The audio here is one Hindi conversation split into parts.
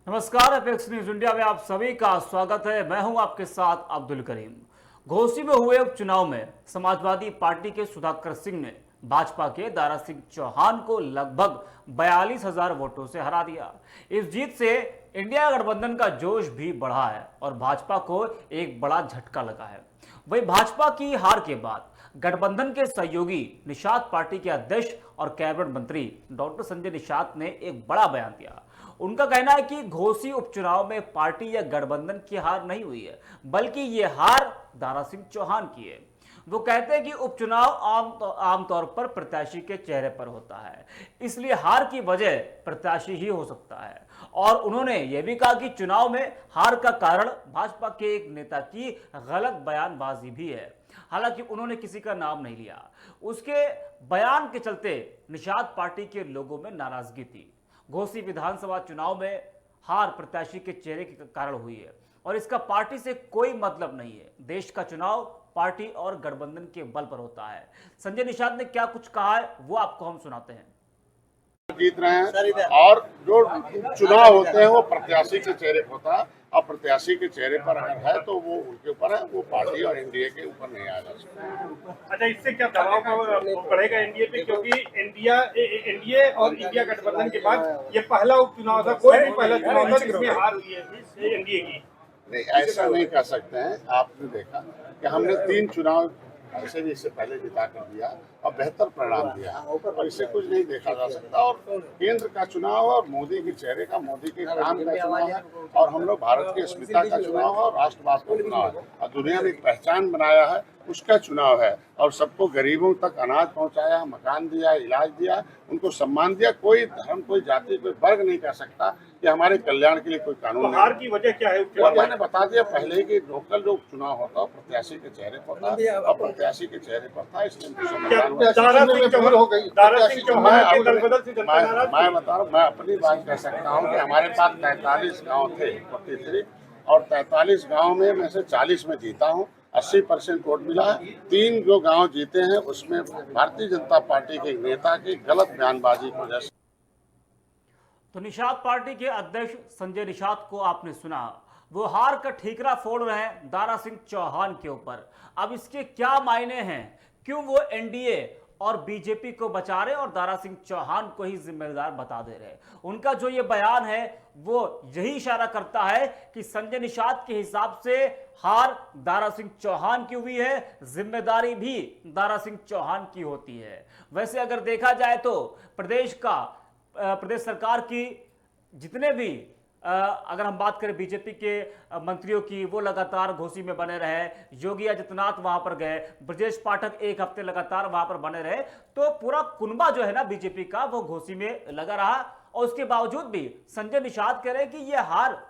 नमस्कार, एपेक्स न्यूज इंडिया में आप सभी का स्वागत है। मैं हूं आपके साथ अब्दुल करीम। घोसी में हुए उपचुनाव में समाजवादी पार्टी के सुधाकर सिंह ने भाजपा के दारा सिंह चौहान को लगभग 42,000 वोटों से हरा दिया। इस जीत से इंडिया गठबंधन का जोश भी बढ़ा है और भाजपा को एक बड़ा झटका लगा है। वहीं भाजपा की हार के बाद गठबंधन के सहयोगी निषाद पार्टी के अध्यक्ष और कैबिनेट मंत्री डॉक्टर संजय निषाद ने एक बड़ा बयान दिया। उनका कहना है कि घोसी उपचुनाव में पार्टी या गठबंधन की हार नहीं हुई है, बल्कि ये हार दारा सिंह चौहान की है। वो कहते हैं कि उपचुनाव आमतौर पर प्रत्याशी के चेहरे पर होता है, इसलिए हार की वजह प्रत्याशी ही हो सकता है। और उन्होंने यह भी कहा कि चुनाव में हार का कारण भाजपा के एक नेता की गलत बयानबाजी भी है। हालांकि उन्होंने किसी का नाम नहीं लिया। उसके बयान के चलते निषाद पार्टी के लोगों में नाराजगी थी। घोसी विधानसभा चुनाव में हार प्रत्याशी के चेहरे के कारण हुई है और इसका पार्टी से कोई मतलब नहीं है। देश का चुनाव पार्टी और गठबंधन के बल पर होता है। संजय निषाद ने क्या कुछ कहा है वो आपको हम सुनाते हैं। जीत रहे हैं और जो चुनाव होते हैं वो प्रत्याशी के चेहरे पर होता है और प्रत्याशी के चेहरे पर अगर है तो वो उनके ऊपर है, वो पार्टी और एनडीए के ऊपर नहीं आ जा सकता। अच्छा, इससे क्या दबाव पड़ेगा एनडीए पे, क्योंकि एनडीए और इंडिया गठबंधन के बाद ये पहला उपचुनाव था, कोई भी पहला चुनाव था जिसमें हार हुई है एनडीए की। नहीं, ऐसा नहीं कर सकते हैं। आपने देखा कि हमने 3 चुनाव ऐसे भी इससे पहले जिता कर दिया और बेहतर परिणाम दिया और इससे कुछ नहीं देखा जा सकता। और केंद्र का चुनाव और मोदी के चेहरे का, मोदी के काम का चुनाव है और हम लोग भारत की अस्मिता का चुनाव है और राष्ट्रवाद का चुनाव है और दुनिया में एक पहचान बनाया है उसका चुनाव है। और सबको गरीबों तक अनाज पहुंचाया, मकान दिया, इलाज दिया, उनको सम्मान दिया। कोई धर्म, कोई जाति, कोई वर्ग नहीं कर सकता कि हमारे कल्याण के लिए कोई कानून तो हार की वजह क्या है? मैंने बता दिया पहले कि लोकल जो चुनाव होता है प्रत्याशी के चेहरे पर होता है और प्रत्याशी के चेहरे पर था, इसलिए मैं बता रहा हूँ, मैं अपनी बात कह सकता हूँ कि हमारे पास 43 गाँव थे 43 और 43 गाँव में से 40 में जीता हूँ। 80% वोट मिला है। 3 जो गांव जीते हैं उसमें भारतीय जनता पार्टी के नेता की गलत बयानबाजी की वजह से। तो निषाद पार्टी के अध्यक्ष संजय निषाद को आपने सुना। वो हार का ठीकरा फोड़ रहे हैं दारा सिंह चौहान के ऊपर। अब इसके क्या मायने हैं, क्यों वो एनडीए और बीजेपी को बचा रहे और दारा सिंह चौहान को ही जिम्मेदार बता दे रहे हैं? उनका जो ये बयान है वो यही इशारा करता है कि संजय निषाद के हिसाब से हार दारा सिंह चौहान की हुई है, जिम्मेदारी भी दारा सिंह चौहान की होती है। वैसे अगर देखा जाए तो प्रदेश सरकार की जितने भी अगर हम बात करें बीजेपी के मंत्रियों की, वो लगातार घोसी में बने रहे। योगी आदित्यनाथ वहां पर गए, ब्रजेश पाठक एक हफ्ते लगातार वहां पर बने रहे। तो पूरा कुनबा जो है ना बीजेपी का, वो घोसी में लगा रहा और उसके बावजूद भी संजय निषाद कह रहे हैं कि यह हार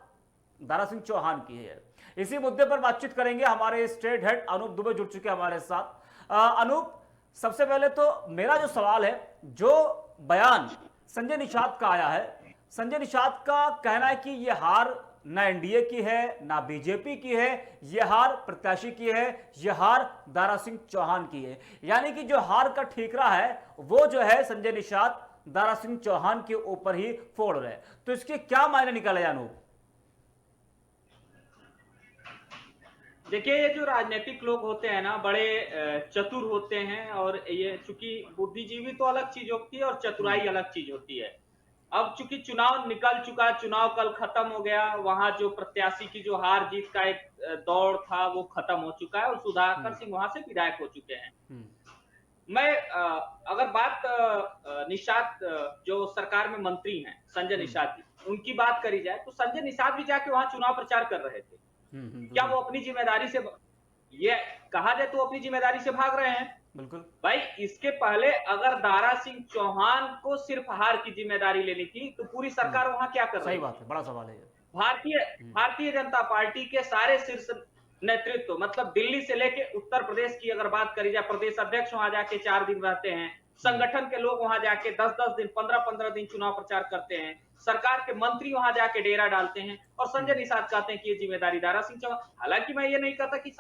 दारा सिंह चौहान की है। इसी मुद्दे पर बातचीत करेंगे। हमारे स्टेट हेड अनूप दुबे जुड़ चुके हैं हमारे साथ। अनूप, सबसे पहले तो मेरा जो सवाल है, जो बयान संजय निषाद का आया है, संजय निषाद का कहना है कि यह हार ना एनडीए की है ना बीजेपी की है, यह हार प्रत्याशी की है, यह हार दारा सिंह चौहान की है। यानी कि जो हार का ठीकरा है वो जो है संजय निषाद दारा सिंह चौहान के ऊपर ही फोड़ रहे हैं। तो इसके क्या मायने निकले अनूप? देखिए, ये जो राजनीतिक लोग होते हैं ना, बड़े चतुर होते हैं। और ये चूंकि बुद्धिजीवी तो अलग चीज होती है और चतुराई अलग चीज होती है। अब चूंकि चुनाव निकल चुका, चुनाव कल खत्म हो गया, वहां जो प्रत्याशी की जो हार जीत का एक दौड़ था वो खत्म हो चुका है और सुधाकर सिंह वहां से विधायक हो चुके हैं। मैं अगर बात निषाद जो सरकार में मंत्री हैं संजय निषाद जी, उनकी बात करी जाए तो संजय निषाद भी जाके वहां चुनाव प्रचार कर रहे थे। क्या वो अपनी जिम्मेदारी से, ये कहा जाए तो अपनी जिम्मेदारी से भाग रहे हैं? बिल्कुल भाई, इसके पहले अगर दारा सिंह चौहान को सिर्फ हार की जिम्मेदारी लेनी थी तो पूरी सरकार वहां क्या कर रही सही है? बात है, बड़ा सवाल है। भारतीय जनता पार्टी के सारे शीर्ष नेतृत्व, मतलब दिल्ली से लेके उत्तर प्रदेश की अगर बात करी जाए, प्रदेश अध्यक्ष वहां जाके 4 दिन रहते हैं, संगठन के लोग वहां जाके 10-10 दिन, 15-15 दिन चुनाव प्रचार करते हैं, सरकार के मंत्री वहां जाके डेरा डालते हैं और संजय निषाद कहते हैं कि ये जिम्मेदारी दारा सिंह चौहान। हालांकि मैं ये नहीं कहता कि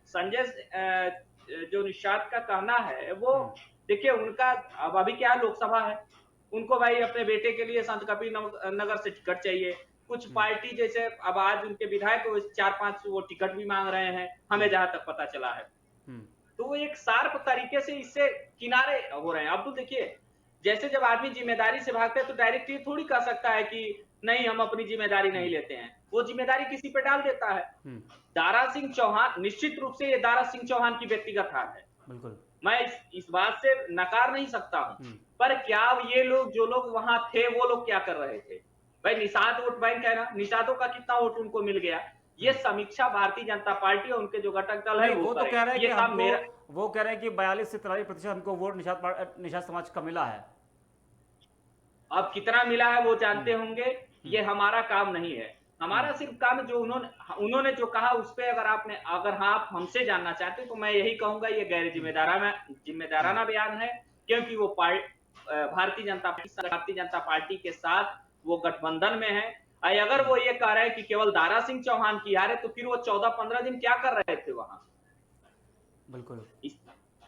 संजय जो निषाद का कहना है वो, देखिए उनका अब अभी क्या लोकसभा है, उनको भाई अपने बेटे के लिए संत कबीर नगर से टिकट चाहिए, कुछ पार्टी जैसे अब आज उनके विधायक 4-5 वो टिकट भी मांग रहे हैं, हमें जहां तक पता चला है। तो वो एक शार्प तरीके से इससे किनारे हो रहे हैं। अब तो देखिए, जैसे जब आदमी जिम्मेदारी से भागता है तो डायरेक्ट ये थोड़ी कह सकता है कि नहीं हम अपनी जिम्मेदारी नहीं लेते हैं, वो जिम्मेदारी किसी पे डाल देता है। दारा सिंह चौहान, निश्चित रूप से ये दारा सिंह चौहान की व्यक्तिगत हार है, बिल्कुल, मैं इस बात से नकार नहीं सकता हूं। पर क्या ये लोग, जो लोग वहां थे, वो लोग क्या कर रहे थे? भाई निषाद वोट बैंक है ना, निषादों का कितना वोट उनको मिल गया, ये समीक्षा भारतीय जनता पार्टी और उनके जो घटक दल है वो तो कह रहे हैं कि ये काम मेरा, वो कह रहे हैं कि 42 से 43% हमको वोट निषाद समाज का मिला है। अब कितना मिला है वो जानते होंगे, ये हमारा काम नहीं है। हमारा सिर्फ काम जो उन्होंने जो कहा उस पे अगर आप हमसे जानना चाहते तो मैं यही कहूंगा, ये गैर जिम्मेदाराना बयान है, क्योंकि वो भारतीय जनता पार्टी के साथ वो गठबंधन में है। अगर वो ये कह रहे हैं कि केवल दारा सिंह चौहान की हार है, तो फिर वो 14-15 दिन क्या कर रहे थे वहां? बिल्कुल,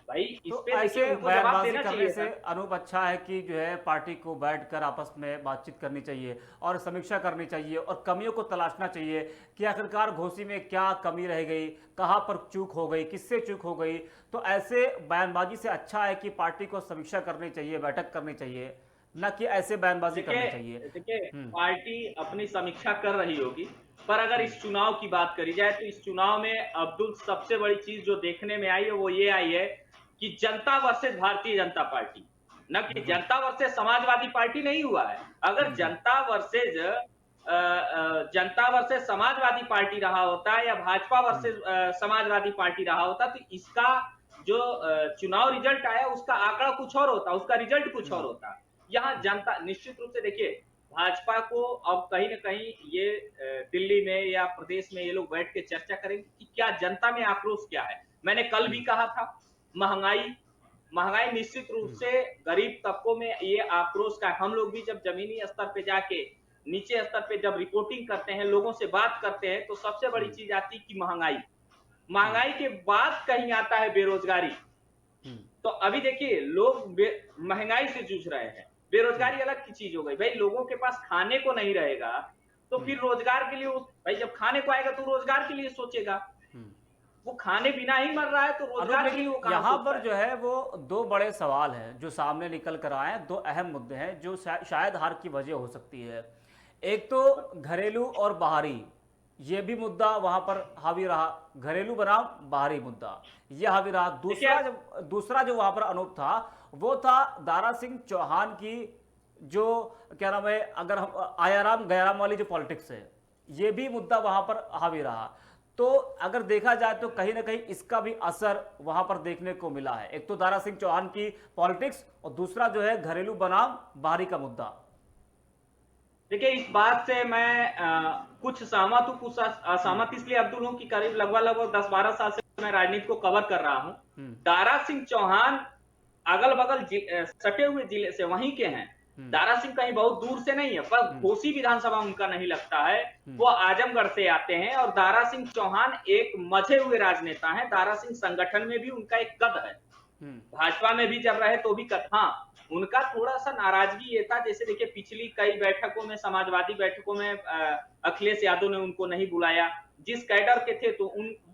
भाई तो ऐसे बयानबाजी करने से अनूप अच्छा है कि जो है पार्टी को बैठकर आपस में बातचीत करनी चाहिए और समीक्षा करनी चाहिए और कमियों को तलाशना चाहिए कि आखिरकार घोषी में क्या कमी रह गई, कहाँ पर चूक हो गई, किससे चूक हो गई। तो ऐसे बयानबाजी से अच्छा है कि पार्टी को समीक्षा करनी चाहिए, बैठक करनी चाहिए, न कि ऐसे बयानबाजी करनी चाहिए। देखिए, पार्टी अपनी समीक्षा कर रही होगी, पर अगर इस चुनाव की बात करी जाए तो इस चुनाव में अब्दुल सबसे बड़ी चीज जो देखने में आई है वो ये आई है कि जनता वर्सेस भारतीय जनता पार्टी, न कि जनता वर्सेस समाजवादी पार्टी नहीं हुआ है। अगर जनता वर्सेस समाजवादी पार्टी रहा होता या भाजपा वर्सेस समाजवादी पार्टी रहा होता तो इसका जो चुनाव रिजल्ट आया उसका आंकड़ा कुछ और होता, उसका रिजल्ट कुछ और होता। यहाँ जनता निश्चित रूप से, देखिए भाजपा को अब कहीं ना कहीं ये दिल्ली में या प्रदेश में ये लोग बैठ के चर्चा करेंगे कि क्या जनता में आक्रोश क्या है। मैंने कल भी कहा था, महंगाई निश्चित रूप से गरीब तबकों में ये आक्रोश का। हम लोग भी जब जमीनी स्तर पे जाके नीचे स्तर पे जब रिपोर्टिंग करते हैं, लोगों से बात करते हैं, तो सबसे बड़ी चीज आती है कि महंगाई के बाद कहीं आता है बेरोजगारी। तो अभी देखिए लोग महंगाई से जूझ रहे हैं, बेरोजगारी अलग की चीज हो गई। भाई लोगों के पास खाने को नहीं रहेगा तो फिर रोजगार के लिए, भाई जब खाने को आएगा तो रोजगार के लिए सोचेगा, वो खाने बिना ही मर रहा है तो रोजगार के लिए वो कहां यहाँ पर जो है वो दो बड़े सवाल हैं जो सामने निकल कर आए हैं, दो अहम मुद्दे हैं जो शायद हार की वजह हो सकती है। एक तो घरेलू और बाहरी, ये भी मुद्दा वहां पर हावी रहा, घरेलू बनाम बाहरी मुद्दा ये हावी रहा। दूसरा जो वहां पर अनूप था वो था दारा सिंह चौहान की जो क्या नाम है, अगर हम आयाराम गयाराम वाली जो पॉलिटिक्स है, ये भी मुद्दा वहां पर हावी रहा। तो अगर देखा जाए तो कहीं ना कहीं इसका भी असर वहां पर देखने को मिला है। एक तो दारा सिंह चौहान की पॉलिटिक्स और दूसरा जो है घरेलू बनाम बाहरी का मुद्दा। देखिए इस बात से मैं कुछ सहमत हूँ, कुछ असहमत इसलिए अब्दुल हूँ कि करीब लगभग 10-12 साल से मैं राजनीति को कवर कर रहा हूँ। दारा सिंह चौहान अगल बगल सटे हुए जिले से वहीं के हैं। दारा सिंह कहीं बहुत दूर से नहीं है, पर घोसी विधानसभा उनका नहीं लगता है, वो आजमगढ़ से आते हैं। और दारा सिंह चौहान एक मजे हुए राजनेता हैं। दारा सिंह संगठन में भी उनका एक कद है, भाजपा में भी जब रहे तो भी कद। हाँ, उनका थोड़ा सा नाराजगी ये था, जैसे देखिए पिछली कई बैठकों में, समाजवादी बैठकों में अखिलेश यादव ने उनको नहीं बुलाया। जिस कैडर के थे तो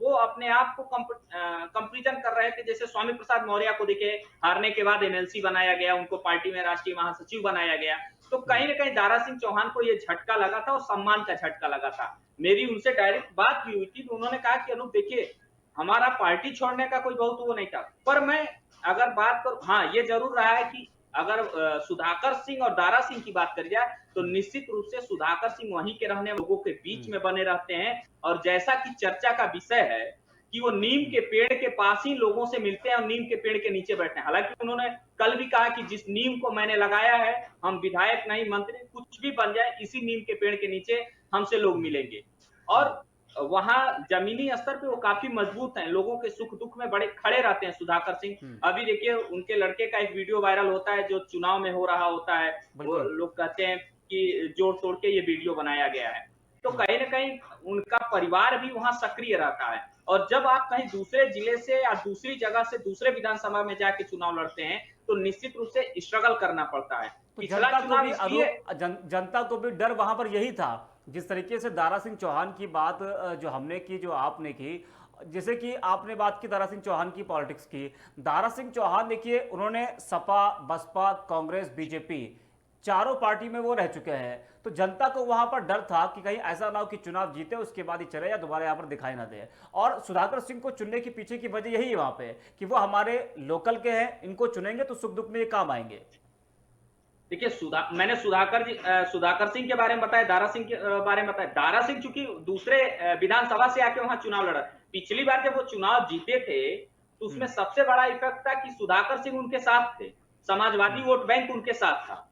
वो अपने आप को कंपैरिजन कर रहे थे। जैसे स्वामी प्रसाद मौर्य को देखे, हारने के बाद एमएलसी बनाया गया, उनको पार्टी में राष्ट्रीय महासचिव बनाया गया। तो कहीं ना कहीं दारा सिंह चौहान को ये झटका लगा था और सम्मान का झटका लगा था। मेरी उनसे डायरेक्ट बात भी हुई थी तो उन्होंने कहा कि अनूप देखिए, हमारा पार्टी छोड़ने का कोई बहुत वो नहीं था, पर मैं अगर बात करूं, हाँ ये जरूर रहा है कि अगर सुधाकर सिंह और दारा सिंह की बात करी जाए तो निश्चित रूप से सुधाकर सिंह वहीं के रहने लोगों के बीच में बने रहते हैं। और जैसा कि चर्चा का विषय है कि वो नीम के पेड़ के पास ही लोगों से मिलते हैं और नीम के पेड़ के नीचे बैठते हैं। हालांकि उन्होंने कल भी कहा कि जिस नीम को मैंने लगाया है, हम विधायक नहीं मंत्री कुछ भी बन जाए, इसी नीम के पेड़ के नीचे हमसे लोग मिलेंगे। और वहां जमीनी स्तर पे वो काफी मजबूत हैं, लोगों के सुख दुख में बड़े खड़े रहते हैं सुधाकर सिंह। अभी देखिए उनके लड़के का एक वीडियो वायरल होता है जो चुनाव में हो रहा होता है, वो लोग कहते हैं कि जोड़ तोड़ के ये वीडियो बनाया गया है। तो कहीं ना कहीं उनका परिवार भी वहां सक्रिय रहता है। और जब आप कहीं दूसरे जिले से या दूसरी जगह से दूसरे विधानसभा में जाके चुनाव लड़ते हैं तो निश्चित रूप से स्ट्रगल करना पड़ता है। तो जनता को भी डर वहां पर यही था, जिस तरीके से दारा सिंह चौहान की बात जो हमने की, जो आपने की, जैसे कि आपने बात की दारा सिंह चौहान की पॉलिटिक्स की, दारा सिंह चौहान देखिए उन्होंने सपा, बसपा, कांग्रेस, बीजेपी चारों पार्टी में वो रह चुके हैं, तो जनता को वहां पर डर था कि कहीं ऐसा ना हो कि चुनाव जीते उसके बाद ही चले या दोबारा यहाँ पर दिखाई ना दे। और सुधाकर सिंह को चुनने के पीछे की वजह यही है वहां पे कि वो हमारे लोकल के हैं, इनको चुनेंगे तो सुख दुख में ये काम आएंगे। देखिए मैंने सुधाकर सिंह के बारे में बताया, दारा सिंह के बारे में बताया। दारा सिंह चूंकि दूसरे विधानसभा से आके वहां चुनाव लड़ा, पिछली बार जब वो चुनाव जीते थे तो उसमें सबसे बड़ा इफेक्ट था कि सुधाकर सिंह उनके साथ थे, समाजवादी वोट बैंक उनके साथ था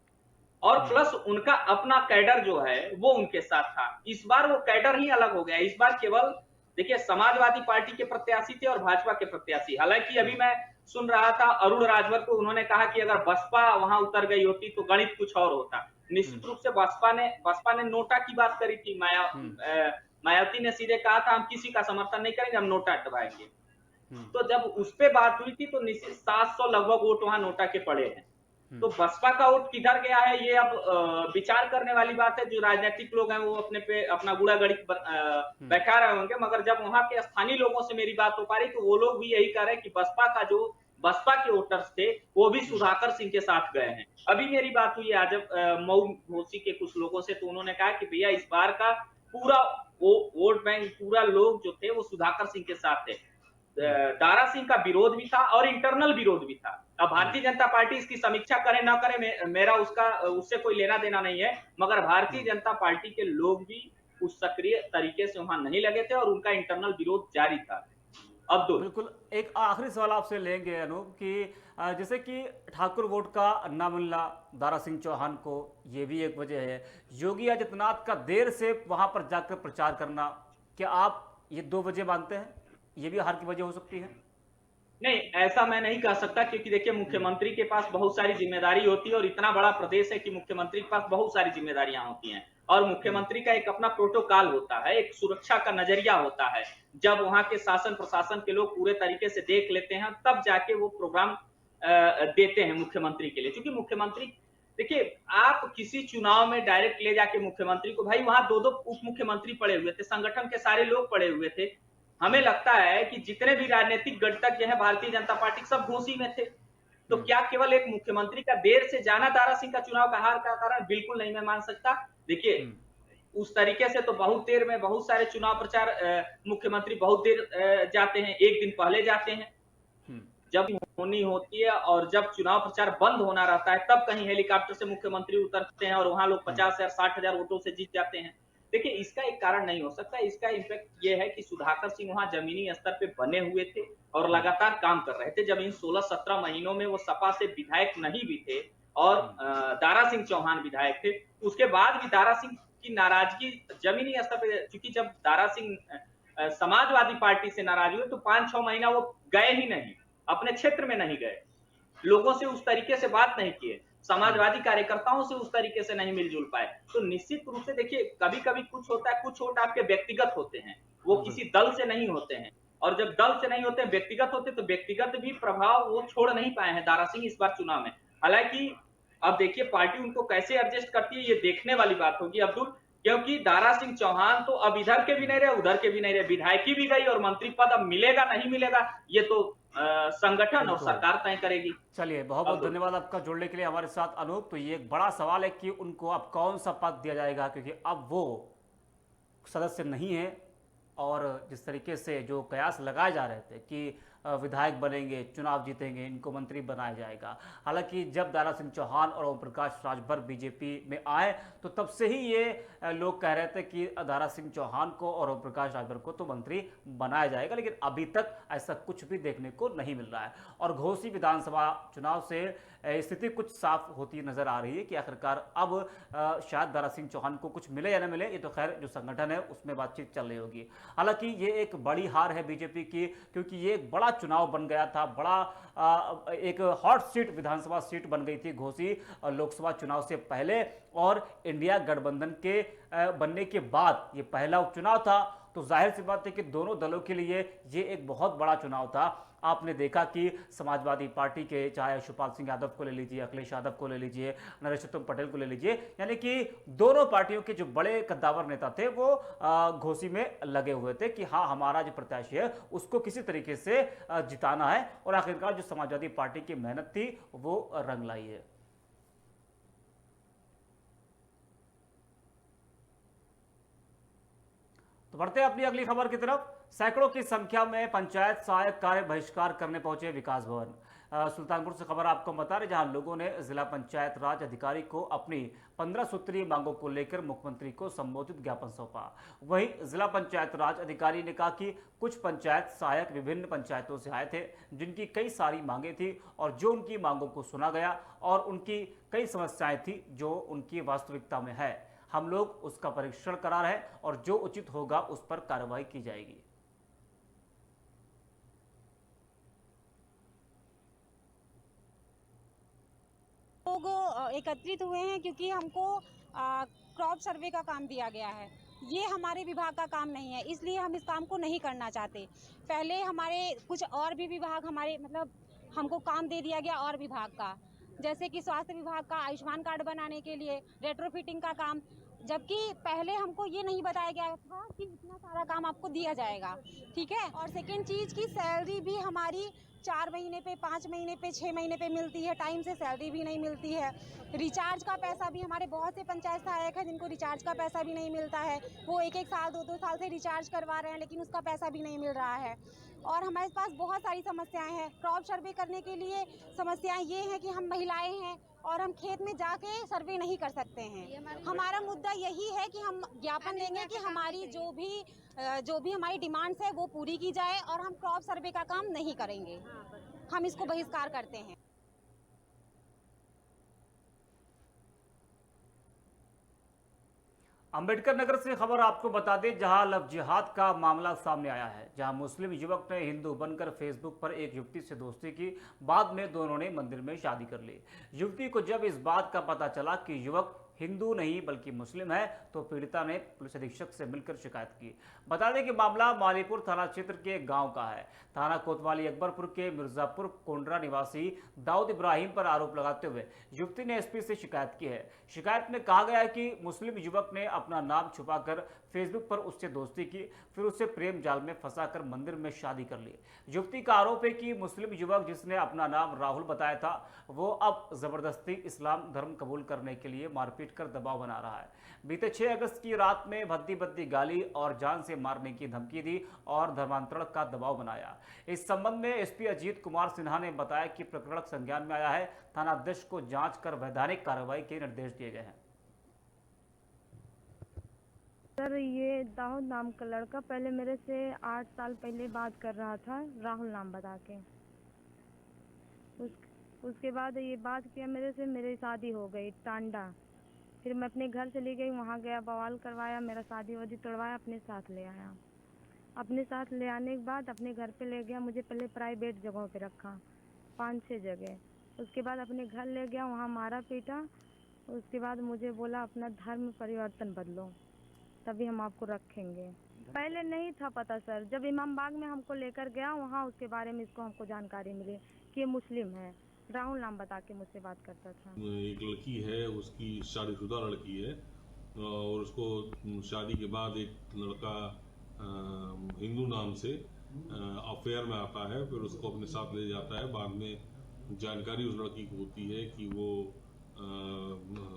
और प्लस उनका अपना कैडर जो है वो उनके साथ था। इस बार वो कैडर ही अलग हो गया। इस बार केवल देखिए समाजवादी पार्टी के प्रत्याशी थे और भाजपा के प्रत्याशी। हालांकि अभी मैं सुन रहा था अरुण राजभर को, उन्होंने कहा कि अगर बसपा वहां उतर गई होती तो गणित कुछ और होता। निश्चित रूप से बसपा ने नोटा की बात करी थी। मायावती ने सीधे कहा था हम किसी का समर्थन नहीं करेंगे, हम नोटा दबाएंगे। तो जब उस पे बात हुई थी तो निश्चित 700 लगभग वोट वहां नोटा के पड़े हैं। तो बसपा का वोट किधर गया है ये अब विचार करने वाली बात है। जो राजनीतिक लोग हैं वो अपने पे अपना गुड़ा गणित बैठा रहे होंगे, मगर जब वहां के स्थानीय लोगों से मेरी बात हो पा रही तो वो लोग भी यही कह रहे हैं कि बसपा के वोटर्स थे वो भी सुधाकर सिंह के साथ गए हैं। अभी मेरी बात हुई आज मऊ घोसी के कुछ लोगों से, तो उन्होंने कहा कि भैया इस बार का पूरा वोट बैंक, पूरा लोग जो थे वो सुधाकर सिंह के साथ थे। दारा सिंह का विरोध भी था और इंटरनल विरोध भी था। अब भारतीय जनता पार्टी इसकी समीक्षा करे ना करे मेरा उससे कोई लेना देना नहीं है, मगर भारतीय जनता पार्टी के लोग भी उस सक्रिय तरीके से वहां नहीं लगे थे और उनका इंटरनल विरोध जारी था। अब्दुल, बिल्कुल, एक आखिरी सवाल आपसे लेंगे अनूप कि जैसे कि ठाकुर वोट का ना मिलना दारा सिंह चौहान को, ये भी एक वजह है। योगी आदित्यनाथ का देर से वहां पर जाकर प्रचार करना, क्या आप ये दो वजह मानते हैं? ये भी हार की वजह हो सकती है? नहीं, ऐसा मैं नहीं कह सकता, क्योंकि देखिए मुख्यमंत्री के पास बहुत सारी जिम्मेदारी होती है और इतना बड़ा प्रदेश है कि मुख्यमंत्री के पास बहुत सारी जिम्मेदारियां होती हैं और मुख्यमंत्री का एक अपना प्रोटोकॉल होता है, एक सुरक्षा का नजरिया होता है। जब वहां के शासन प्रशासन के लोग पूरे तरीके से देख लेते हैं तब जाके वो प्रोग्राम देते हैं मुख्यमंत्री के लिए। क्योंकि मुख्यमंत्री देखिए, आप किसी चुनाव में डायरेक्ट ले जाके मुख्यमंत्री को, भाई वहां 2-2 उप मुख्यमंत्री पड़े हुए थे, संगठन के सारे लोग पड़े हुए थे। हमें लगता है कि जितने भी राजनीतिक गठबंधन हैं भारतीय जनता पार्टी सब घोसी में थे, तो क्या केवल एक मुख्यमंत्री का देर से जाना दारा सिंह का चुनाव का हार का कारण? बिल्कुल नहीं मैं मान सकता। देखिए उस तरीके से तो बहुत देर में बहुत सारे चुनाव प्रचार मुख्यमंत्री बहुत देर जाते हैं, एक दिन पहले जाते हैं जब होनी होती है, और जब चुनाव प्रचार बंद होना रहता है तब कहीं हेलीकॉप्टर से मुख्यमंत्री उतरते हैं और वहां लोग 50,000 60,000 वोटों से जीत जाते हैं। देखिए इसका एक कारण नहीं हो सकता। इसका इम्पैक्ट ये है कि सुधाकर सिंह वहां जमीनी स्तर पे बने हुए थे और लगातार काम कर रहे थे। जब इन 16-17 महीनों में वो सपा से विधायक नहीं भी थे और दारा सिंह चौहान विधायक थे, उसके बाद भी दारा सिंह की नाराजगी जमीनी स्तर पे, क्योंकि जब दारा सिंह समाजवादी पार्टी से नाराज हुए तो 5-6 महीना वो गए ही नहीं, अपने क्षेत्र में नहीं गए, लोगों से उस तरीके से बात नहीं किए, समाजवादी कार्यकर्ताओं से उस तरीके से नहीं मिलजुल पाए। तो निश्चित रूप से देखिए कभी कभी कुछ होता है, कुछ वोट आपके व्यक्तिगत होते हैं, वो किसी दल से नहीं होते हैं, और जब दल से नहीं होते व्यक्तिगत होते तो व्यक्तिगत भी प्रभाव वो छोड़ नहीं पाए हैं दारा सिंह इस बार चुनाव में। हालांकि अब देखिए पार्टी उनको कैसे एडजस्ट करती है ये देखने वाली बात होगी अब्दुल, क्योंकि दारा सिंह चौहान तो अब इधर के भी नहीं रहे उधर के भी नहीं रहे, विधायकी भी गई और मंत्री पद अब मिलेगा नहीं मिलेगा ये तो संगठन और सरकार तय करेगी। चलिए, बहुत बहुत धन्यवाद आपका जुड़ने के लिए हमारे साथ अनूप। तो ये एक बड़ा सवाल है कि उनको अब कौन सा पद दिया जाएगा, क्योंकि अब वो सदस्य नहीं है और जिस तरीके से जो कयास लगाए जा रहे थे कि विधायक बनेंगे, चुनाव जीतेंगे, इनको मंत्री बनाया जाएगा। हालांकि जब दारा सिंह चौहान और ओम प्रकाश राजभर बीजेपी में आए तो तब से ही ये लोग कह रहे थे कि दारा सिंह चौहान को और ओम प्रकाश राजभर को तो मंत्री बनाया जाएगा, लेकिन अभी तक ऐसा कुछ भी देखने को नहीं मिल रहा है। और घोसी विधानसभा चुनाव से स्थिति कुछ साफ होती नजर आ रही है कि आखिरकार अब शायद दारा सिंह चौहान को कुछ मिले या न मिले, ये तो खैर जो संगठन है उसमें बातचीत चल रही होगी। हालांकि ये एक बड़ी हार है बीजेपी की, क्योंकि ये एक बड़ा चुनाव बन गया था, बड़ा एक हॉट सीट विधानसभा सीट बन गई थी घोसी लोकसभा चुनाव से पहले, और इंडिया गठबंधन के बनने के बाद ये पहला उपचुनाव था तो जाहिर सी बात है कि दोनों दलों के लिए ये एक बहुत बड़ा चुनाव था। आपने देखा कि समाजवादी पार्टी के चाहे शिवपाल सिंह यादव को ले लीजिए, अखिलेश यादव को ले लीजिए, नरेश पटेल को ले लीजिए, यानी कि दोनों पार्टियों के जो बड़े कद्दावर नेता थे वो घोषी में लगे हुए थे कि हाँ हमारा जो प्रत्याशी है उसको किसी तरीके से जिताना है, और आखिरकार जो समाजवादी पार्टी की मेहनत थी वो रंग लाई है। तो बढ़ते हैं अपनी अगली खबर की तरफ। सैकड़ों की संख्या में पंचायत सहायक कार्य बहिष्कार करने पहुंचे विकास भवन। सुल्तानपुर से खबर आपको बता रहे, जहां लोगों ने जिला पंचायत राज अधिकारी को अपनी 15 सूत्रीय मांगों को लेकर मुख्यमंत्री को संबोधित ज्ञापन सौंपा। वहीं जिला पंचायत राज अधिकारी ने कहा कि कुछ पंचायत सहायक विभिन्न पंचायतों से आए थे जिनकी कई सारी मांगे थी, और जो उनकी मांगों को सुना गया और उनकी कई समस्याएं थी जो उनकी वास्तविकता में है। हम लोग उसका परीक्षण करा रहे हैं और जो उचित होगा उस पर कार्रवाई की जाएगी। लोग एकत्रित हुए हैं क्योंकि हमको क्रॉप सर्वे का काम दिया गया है। ये हमारे विभाग का काम नहीं है, इसलिए हम इस काम को नहीं करना चाहते। पहले हमारे कुछ और भी विभाग हमारे मतलब हमको काम दे दिया गया और विभाग का, जैसे कि स्वास्थ्य विभाग का आयुष्मान कार्ड बनाने के लिए रेट्रोफिटिंग का काम, जबकि पहले हमको ये नहीं बताया गया था कि इतना सारा काम आपको दिया जाएगा। ठीक है। और सेकेंड चीज़ की सैलरी भी हमारी 4 महीने पे, 5 महीने पे, 6 महीने पे मिलती है, टाइम से सैलरी भी नहीं मिलती है। रिचार्ज का पैसा भी हमारे बहुत से पंचायत सहायक हैं जिनको रिचार्ज का पैसा भी नहीं मिलता है। वो 1-1 साल 2-2 साल से रिचार्ज करवा रहे हैं लेकिन उसका पैसा भी नहीं मिल रहा है। और हमारे पास बहुत सारी समस्याएं हैं। क्रॉप सर्वे करने के लिए समस्याएं ये हैं कि हम महिलाएं हैं और हम खेत में जाके सर्वे नहीं कर सकते हैं। हमारा मुद्दा यही है कि हम ज्ञापन देंगे कि हमारी जो भी हमारी डिमांड्स है वो पूरी की जाए और हम क्रॉप सर्वे का काम नहीं करेंगे। हम इसको बहिष्कार करते हैं। अंबेडकर नगर से खबर आपको बता दें, जहां लव जिहाद का मामला सामने आया है, जहां मुस्लिम युवक ने हिंदू बनकर फेसबुक पर एक युवती से दोस्ती की। बाद में दोनों ने मंदिर में शादी कर ली। युवती को जब इस बात का पता चला कि युवक हिंदू नहीं बल्कि मुस्लिम है तो पीड़िता ने पुलिस अधीक्षक से मिलकर शिकायत की। बता दें कि मामला मालीपुर थाना क्षेत्र के गांव का है। थाना कोतवाली अकबरपुर के मिर्जापुर कोंडरा निवासी दाऊद इब्राहिम पर आरोप लगाते हुए युवती ने एसपी से शिकायत की है। शिकायत में कहा गया है कि मुस्लिम युवक ने अपना नाम छुपाकर फेसबुक पर उससे दोस्ती की, फिर उसे प्रेम जाल में फंसाकर मंदिर में शादी कर ली। युवती का आरोप है कि मुस्लिम युवक जिसने अपना नाम राहुल बताया था वो अब जबरदस्ती इस्लाम धर्म कबूल करने के लिए मारपीट कर दबाव बना रहा है। बीते 6 अगस्त की रात में भद्दी गाली और जान से मारने की धमकी दी और धर्मांतरण का दबाव बनाया। इस संबंध में एसपी अजीत कुमार सिन्हा ने बताया कि प्रकरण संज्ञान में आया है। थानाध्यक्ष को जांच कर वैधानिक कार्रवाई के निर्देश दिए गए हैं। सर, ये दाऊद नाम का लड़का पहले मेरे से 8 साल पहले बात कर रहा था, राहुल नाम बता के। उसके बाद ये बात किया मेरे से, मेरी शादी हो गई टांडा। फिर मैं अपने घर चली गई, वहाँ गया, बवाल करवाया, मेरा शादी वादी तोड़वाया, अपने साथ ले आया। अपने साथ ले आने के बाद अपने घर पे ले गया। मुझे पहले प्राइवेट जगहों पे रखा, 5-6 जगह। उसके बाद अपने घर ले गया, वहाँ मारा पीटा। उसके बाद मुझे बोला अपना धर्म परिवर्तन बदलो तभी हम आपको रखेंगे। पहले नहीं था पता सर, जब इमाम बाग में हमको लेकर गया वहाँ उसके बारे में इसको हमको जानकारी मिली कि ये मुस्लिम है। राहुल नाम बता के मुझसे बात करता था। एक लड़की है, उसकी शादीशुदा लड़की है और उसको शादी के बाद एक लड़का हिंदू नाम से अफेयर में आता है, फिर उसको अपने साथ ले जाता है। बाद में जानकारी उस लड़की को होती है कि वो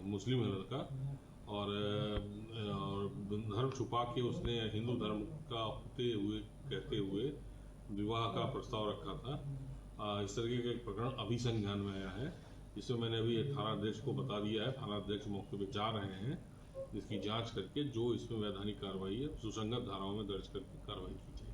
मुस्लिम है लड़का, और धर्म छुपा के उसने हिंदू धर्म का कहते हुए विवाह का प्रस्ताव रखा था। इस तरीके का एक प्रकरण अभी संज्ञान में आया है, जिसमें मैंने अभी थानाध्यक्ष को बता दिया है। थानाध्यक्ष मौके पे जा रहे हैं, इसकी जांच करके जो इसमें वैधानिक कार्रवाई है सुसंगत धाराओं में दर्ज करके कार्रवाई की जाएगी।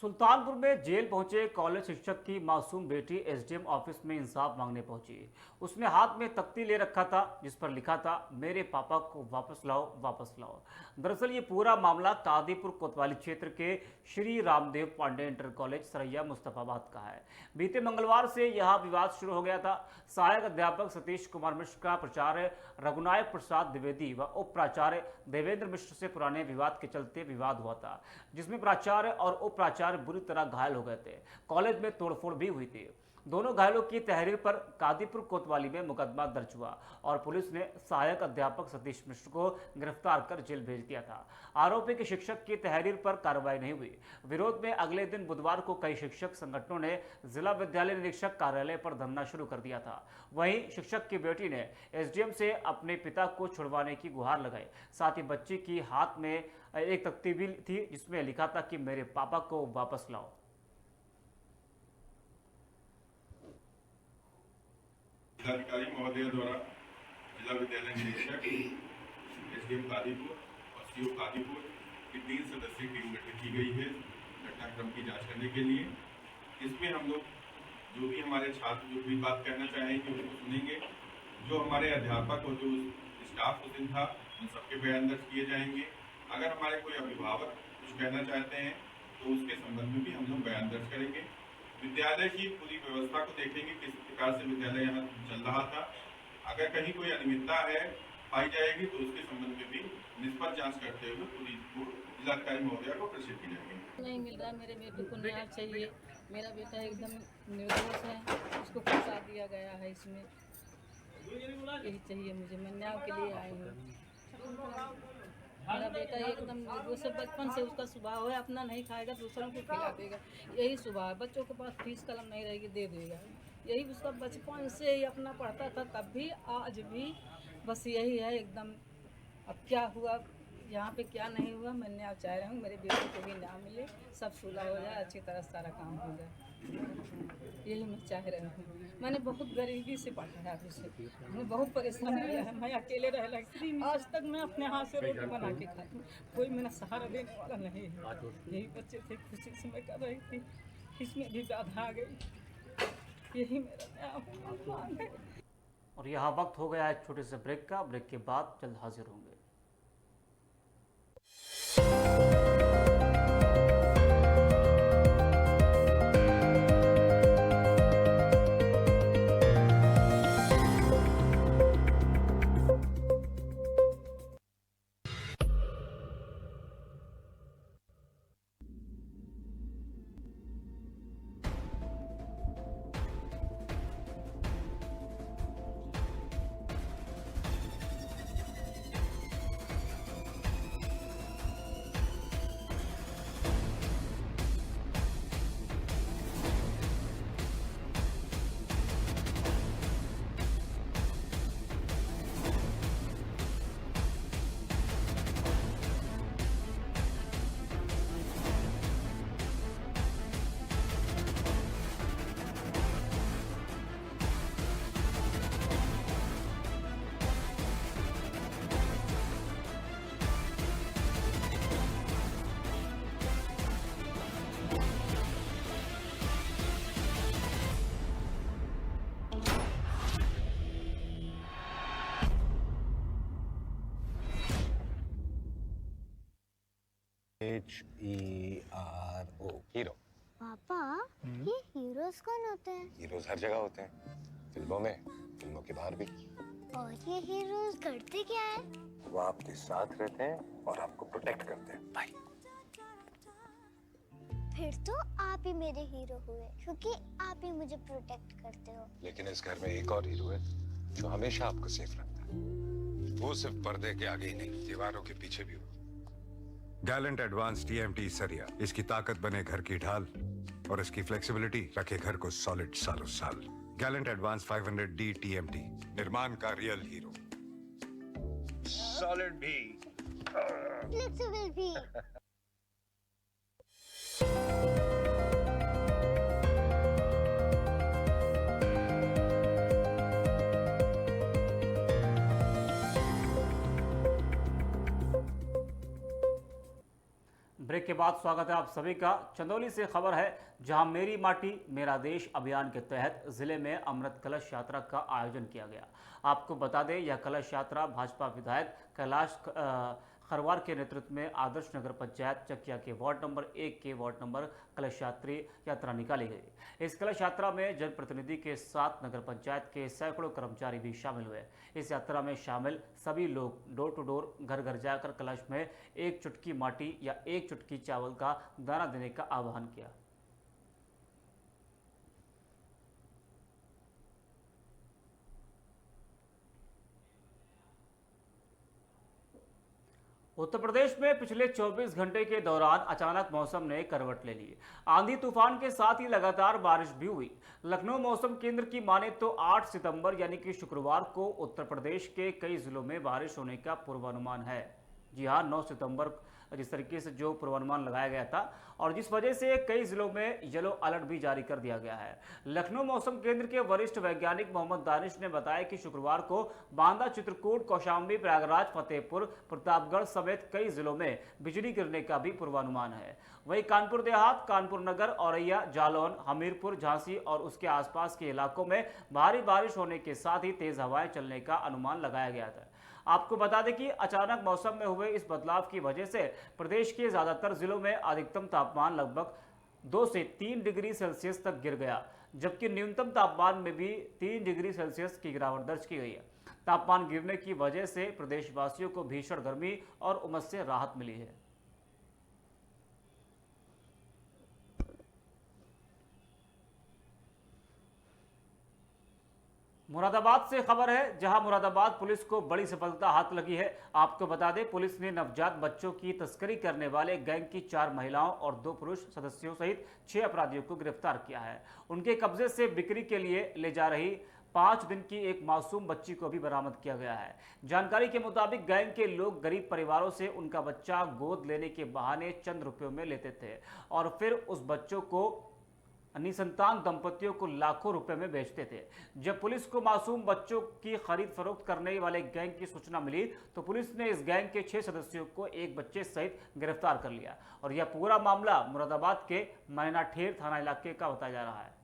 सुल्तानपुर में जेल पहुंचे कॉलेज शिक्षक की मासूम बेटी एसडीएम ऑफिस में इंसाफ मांगने पहुंची। उसने हाथ में तख्ती ले रखा था जिस पर लिखा था, मेरे पापा को वापस लाओ, वापस लाओ। दरअसल ये पूरा मामला कादीपुर कोतवाली क्षेत्र के श्री रामदेव पांडे इंटर कॉलेज सरैया मुस्तफाबाद का है। बीते मंगलवार से यह विवाद शुरू हो गया था। सहायक अध्यापक सतीश कुमार मिश्र का प्राचार्य रघुनायक प्रसाद द्विवेदी व उप प्राचार्य देवेंद्र मिश्र से पुराने विवाद के चलते विवाद हुआ था, जिसमें प्राचार्य और उप प्राचार्य बुरी तरह घायल हो गए थे। कॉलेज में तोड़फोड़ भी हुई थी। दोनों घायलों की तहरीर पर कादीपुर कोतवाली में मुकदमा दर्ज हुआ और पुलिस ने सहायक अध्यापक सतीश मिश्र को गिरफ्तार कर जेल भेज दिया था। आरोपी के शिक्षक की तहरीर पर कार्रवाई नहीं हुई। विरोध में अगले दिन बुधवार को कई शिक्षक संगठनों ने जिला विद्यालय निरीक्षक कार्यालय पर धरना शुरू कर दिया था। वहीं शिक्षक की बेटी ने एसडीएम से अपने पिता को छुड़वाने की गुहार लगाई। साथ ही बच्ची की हाथ में एक तख्ती भी थी जिसमें लिखा था कि मेरे पापा को वापस लाओ। जिलाधिकारी महोदय द्वारा जिला विद्यालय निरीक्षक एसडीएम कादीपुर और सीओ कादीपुर की 3 सदस्यीय टीम गठित की गई है घटनाक्रम की जांच करने के लिए। इसमें हम लोग जो भी हमारे छात्र जो भी बात कहना चाहेंगे उसको सुनेंगे। जो हमारे अध्यापक और जो स्टाफ उस दिन था उन सबके बयान दर्ज किए जाएंगे। अगर हमारे कोई अभिभावक कुछ कहना चाहते हैं तो उसके संबंध में भी हम लोग बयान दर्ज करेंगे। विद्यालय की पूरी व्यवस्था को देखेंगे, किस प्रकार से विद्यालय यहाँ चल रहा था। अगर कहीं कोई अनियमितता है पाई जाएगी तो उसके संबंध में भी निष्पक्ष जांच करते हुए पुलिस को जिलाधिकारी महोदया को प्रेषित की जाएगी। नहीं मिल रहा, मेरे बेटे को न्याय चाहिए। मेरा बेटा एकदम निर्दोष है, उसको फंसा दिया गया है इसमें। यही चाहिए मुझे, मैं न्याय के लिए आई हूँ। मेरा बेटा एकदम निर्दोष है, बचपन से उसका स्वभाव है, अपना नहीं खाएगा दूसरों को खिला देगा, यही स्वभाव है। बच्चों के पास फीस कलम नहीं रहेगी, दे देगा, यही उसका बचपन से ही अपना पढ़ता था, तब भी आज भी बस यही है एकदम। अब क्या हुआ यहाँ पे क्या नहीं हुआ, मैं न्याय चाह रहा हूँ, मेरे बेटे को भी न्याय मिले, सब सुलह हो जाए, अच्छी तरह सारा काम हो जाए, यही मैं चाह रही हूँ। मैंने बहुत गरीबी से पढ़ा है, अभी मैं बहुत परेशान किया है, मैं अकेले रह लगी। आज तक मैं अपने हाथ से रोटी बना के खाती हूँ, कोई मेरा सहारा देने वाला नहीं है। यही बच्चे थे, खुशी से मैं कर रही थी, इसमें भी बाधा आ गई। यही मेरा न्याय है। और यहाँ वक्त हो गया है छोटे से ब्रेक का। ब्रेक के बाद जल्द हाजिर होंगे। HERO hero. पापा ये हीरोज कौन होते हैं? हीरोज हर जगह होते हैं, फिल्मों में, फिल्मों के बाहर भी। और ये हीरोज करते क्या है? वो आपके साथ रहते हैं और आपको प्रोटेक्ट करते हैं भाई। फिर तो आप ही मेरे हीरो हुए, क्योंकि आप ही मुझे प्रोटेक्ट करते हो। लेकिन इस घर में एक और हीरो है जो हमेशा आपको सेफ रखता है। वो सिर्फ पर्दे के आगे ही नहीं, दीवारों के पीछे भी हो। गैलेंट एडवांस TMT सरिया, इसकी ताकत बने घर की ढाल और इसकी फ्लेक्सिबिलिटी रखे घर को सॉलिड सालों साल। गैलेंट एडवांस 500D TMT, निर्माण का रियल हीरो। सॉलिड भी, फ्लेक्सिबल भी। ब्रेक के बाद स्वागत है आप सभी का। चंदौली से खबर है, जहां मेरी माटी मेरा देश अभियान के तहत जिले में अमृत कलश यात्रा का आयोजन किया गया। आपको बता दें, यह कलश यात्रा भाजपा विधायक कैलाश खरवार के नेतृत्व में आदर्श नगर पंचायत चकिया के वार्ड नंबर 1 के वार्ड नंबर कलश यात्रा निकाली गई। इस कलश यात्रा में जनप्रतिनिधि के साथ नगर पंचायत के सैकड़ों कर्मचारी भी शामिल हुए। इस यात्रा में शामिल सभी लोग डोर टू डोर घर घर जाकर कलश में एक चुटकी माटी या एक चुटकी चावल का दाना देने का आह्वान किया। उत्तर प्रदेश में पिछले 24 घंटे के दौरान अचानक मौसम ने करवट ले ली। आंधी तूफान के साथ ही लगातार बारिश भी हुई। लखनऊ मौसम केंद्र की माने तो 8 सितंबर यानी कि शुक्रवार को उत्तर प्रदेश के कई जिलों में बारिश होने का पूर्वानुमान है। जी हाँ, 9 सितंबर जिस तरीके से जो पूर्वानुमान लगाया गया था और जिस वजह से कई जिलों में येलो अलर्ट भी जारी कर दिया गया है। लखनऊ मौसम केंद्र के वरिष्ठ वैज्ञानिक मोहम्मद दानिश ने बताया कि शुक्रवार को बांदा, चित्रकूट, कौशाम्बी, प्रयागराज, फतेहपुर, प्रतापगढ़ समेत कई जिलों में बिजली गिरने का भी पूर्वानुमान है। वहीं कानपुर देहात, कानपुर नगर, औरैया, जालौन, हमीरपुर, झांसी और उसके आसपास के इलाकों में भारी बारिश होने के साथ ही तेज हवाएं चलने का अनुमान लगाया गया था। आपको बता दें कि अचानक मौसम में हुए इस बदलाव की वजह से प्रदेश के ज्यादातर जिलों में अधिकतम तापमान लगभग 2 से 3 डिग्री सेल्सियस तक गिर गया, जबकि न्यूनतम तापमान में भी 3 डिग्री सेल्सियस की गिरावट दर्ज की गई है। तापमान गिरने की वजह से प्रदेशवासियों को भीषण गर्मी और उमस से राहत मिली है। मुरादाबाद से खबर है, जहां मुरादाबाद पुलिस को बड़ी सफलता हाथ लगी है। आपको बता दें, पुलिस ने नवजात बच्चों की तस्करी करने वाले गैंग की 4 महिलाओं और 2 पुरुष सदस्यों सहित 6 अपराधियों को गिरफ्तार किया है। उनके कब्जे से बिक्री के लिए ले जा रही 5 दिन की एक मासूम बच्ची को भी बरामद किया गया है। जानकारी के मुताबिक गैंग के लोग गरीब परिवारों से उनका बच्चा गोद लेने के बहाने चंद रुपयों में लेते थे और फिर उस बच्चों को निसंतान दंपतियों को लाखों रुपए में बेचते थे। जब पुलिस को मासूम बच्चों की खरीद फरोख्त करने वाले गैंग की सूचना मिली तो पुलिस ने इस गैंग के 6 सदस्यों को एक बच्चे सहित गिरफ्तार कर लिया और यह पूरा मामला मुरादाबाद के मैनाठेर थाना इलाके का बताया जा रहा है।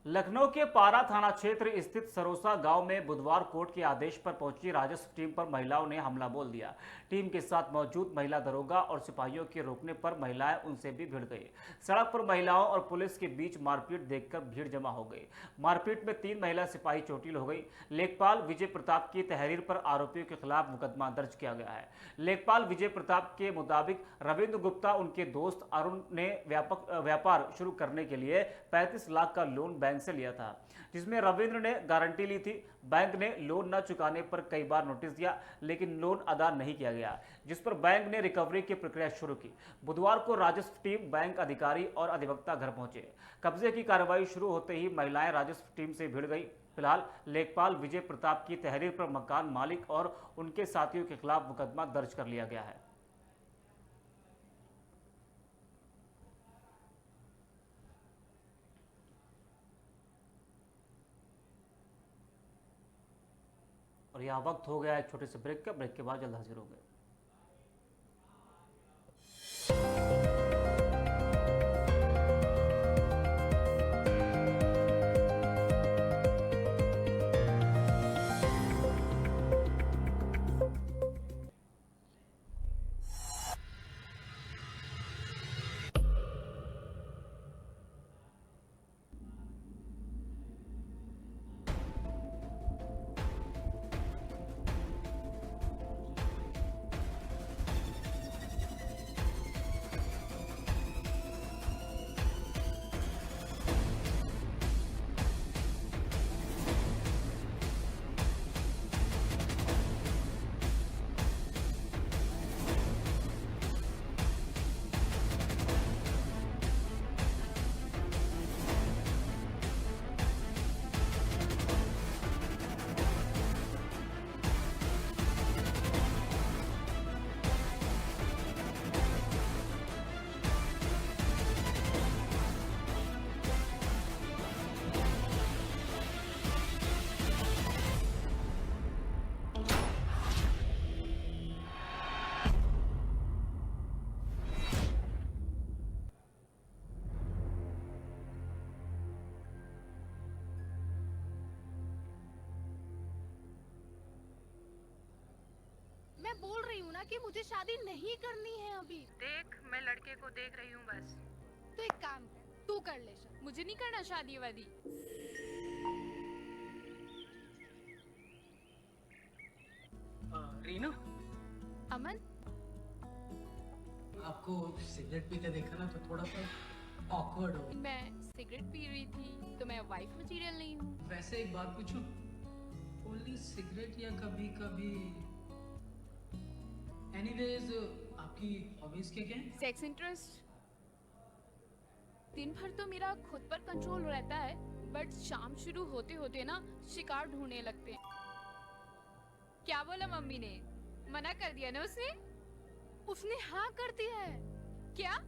लखनऊ के पारा थाना क्षेत्र स्थित सरोसा गांव में बुधवार कोर्ट के आदेश पर पहुंची राजस्व टीम पर महिलाओं ने हमला बोल दिया। टीम के साथ मौजूद महिला दरोगा और सिपाहियों के रोकने पर महिलाएं उनसे भी भिड़ गई। सड़क पर महिलाओं और पुलिस के बीच मारपीट देखकर भीड़ जमा हो गई। मारपीट में 3 महिला सिपाही चोटिल हो गई। लेखपाल विजय प्रताप की तहरीर पर आरोपियों के खिलाफ मुकदमा दर्ज किया गया है। लेखपाल विजय प्रताप के मुताबिक रविंद्र गुप्ता उनके दोस्त अरुण ने व्यापार शुरू करने के लिए 35 लाख का लोन बैंक से लिया था, जिसमें रविंद्र ने गारंटी ली थी। बैंक ने लोन न चुकाने पर कई बार नोटिस दिया, लेकिन लोन अदा नहीं किया गया, जिस पर बैंक ने रिकवरी की प्रक्रिया शुरू की। बुधवार को राजस्व टीम, बैंक अधिकारी और अधिवक्ता घर पहुंचे। कब्जे की कार्रवाई शुरू होते ही महिलाएं राजस्व टीम से भिड़ गई। फिलहाल लेखपाल विजय प्रताप की तहरीर पर मकान मालिक और उनके साथियों के खिलाफ मुकदमा दर्ज कर लिया गया है। और यह वक्त हो गया एक छोटे से ब्रेक का। ब्रेक के बाद जल्द हाजिर होंगे। मैं बोल रही हूँ ना कि मुझे शादी नहीं करनी है अभी। देख, मैं लड़के को देख रही हूँ बस। तो एक काम कर, तू कर ले शादी। मुझे नहीं करना शादी वादी। रीना, अमन, आपको सिगरेट पीते देखा ना तो थोड़ा सा ऑकवर्ड हो। मैं सिगरेट पी रही थी तो मैं वाइफ मटेरियल नहीं हूँ। वैसे एक बात पूछूं, ओनली सिगरेट या कभी कभी? एनीवेज, आपकी हॉबीज क्या क्या हैं? Sex interest. दिन भर तो मेरा खुद पर कंट्रोल रहता है, बट शाम शुरू होते होते ना शिकार ढूंढने लगते हैं। क्या बोला मम्मी ने? मना कर दिया ना उसने? उसने हाँ कर दिया है। क्या?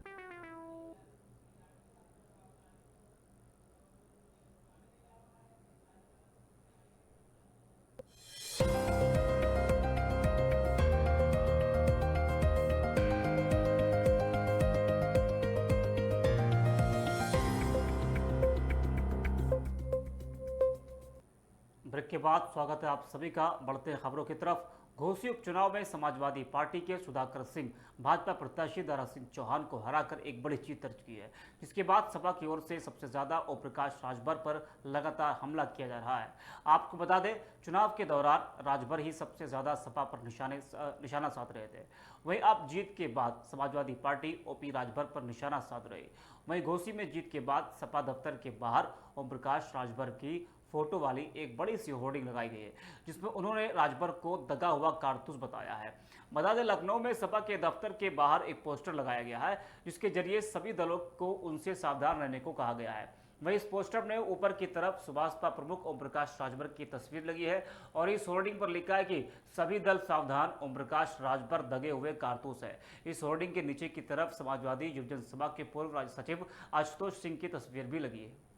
ब्रेक के बाद स्वागत है आप सभी का। बढ़ते हैं खबरों की तरफ। घोसी उपचुनाव में समाजवादी पार्टी के सुधाकर सिंह भाजपा प्रत्याशी दारा सिंह चौहान को हराकर एक बड़ी जीत दर्ज की है, जिसके बाद सपा की ओर से सबसे ज्यादा ओम प्रकाश राजभर पर लगातार हमला किया जा रहा है। आपको बता दें, चुनाव के दौरान राजभर ही सबसे ज्यादा सपा पर निशाना साध रहे थे। वहीं अब जीत के बाद समाजवादी पार्टी ओपी राजभर पर निशाना साध रही। वहीं घोसी में जीत के बाद सपा दफ्तर के बाहर ओम प्रकाश राजभर की फोटो वाली एक बड़ी सी होर्डिंग लगाई गई है, जिसमें उन्होंने राजभर को दगा हुआ कारतूस बताया है। बता दें, लखनऊ में सपा के दफ्तर के बाहर एक पोस्टर लगाया गया है, जिसके जरिए सभी दलों को उनसे सावधान रहने को कहा गया है। वहीं इस पोस्टर में ऊपर की तरफ सुभाषपा प्रमुख ओम प्रकाश राजभर की तस्वीर लगी है और इस होर्डिंग पर लिखा है कि सभी दल सावधान, ओम प्रकाश राजभर दगे हुए कारतूस है। इस होर्डिंग के नीचे की तरफ समाजवादी युवजन सभा के पूर्व राज्य सचिव आशुतोष सिंह की तस्वीर भी लगी है।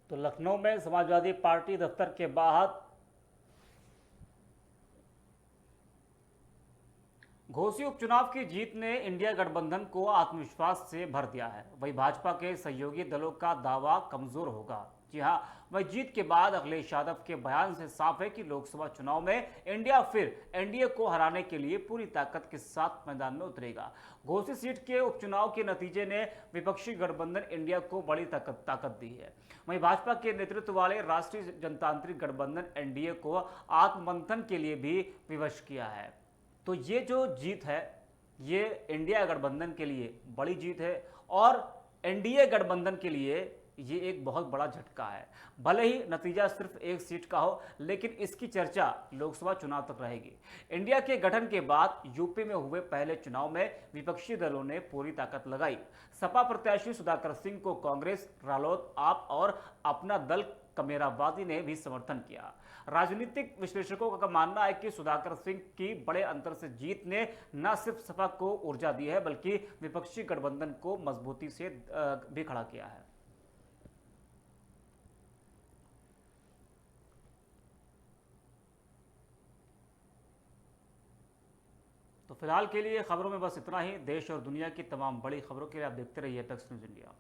तो लखनऊ में समाजवादी पार्टी दफ्तर के बाहर घोसी उपचुनाव की जीत ने इंडिया गठबंधन को आत्मविश्वास से भर दिया है। वहीं भाजपा के सहयोगी दलों का दावा कमजोर होगा। जी हां, वही जीत के बाद अखिलेश यादव के बयान से साफ है कि लोकसभा चुनाव में इंडिया फिर एनडीए को हराने के लिए पूरी ताकत के साथ मैदान में उतरेगा। घोसी सीट के उपचुनाव के नतीजे ने विपक्षी गठबंधन इंडिया को बड़ी ताकत दी है। वहीं भाजपा के नेतृत्व वाले राष्ट्रीय जनतांत्रिक गठबंधन एनडीए को आत्ममंथन के लिए भी विवश किया है। तो ये जो जीत है, ये इंडिया गठबंधन के लिए बड़ी जीत है और एनडीए गठबंधन के लिए ये एक बहुत बड़ा झटका है। भले ही नतीजा सिर्फ एक सीट का हो, लेकिन इसकी चर्चा लोकसभा चुनाव तक रहेगी। इंडिया के गठन के बाद यूपी में हुए पहले चुनाव में विपक्षी दलों ने पूरी ताकत लगाई। सपा प्रत्याशी सुधाकर सिंह को कांग्रेस, रालोद, आप और अपना दल कमेरावादी ने भी समर्थन किया। राजनीतिक विश्लेषकों का मानना है कि सुधाकर सिंह की बड़े अंतर से जीत ने न सिर्फ सपा को ऊर्जा दी है, बल्कि विपक्षी गठबंधन को मजबूती से भी खड़ा किया है। तो फिलहाल के लिए खबरों में बस इतना ही। देश और दुनिया की तमाम बड़ी खबरों के लिए आप देखते रहिए टक्स न्यूज़ इंडिया।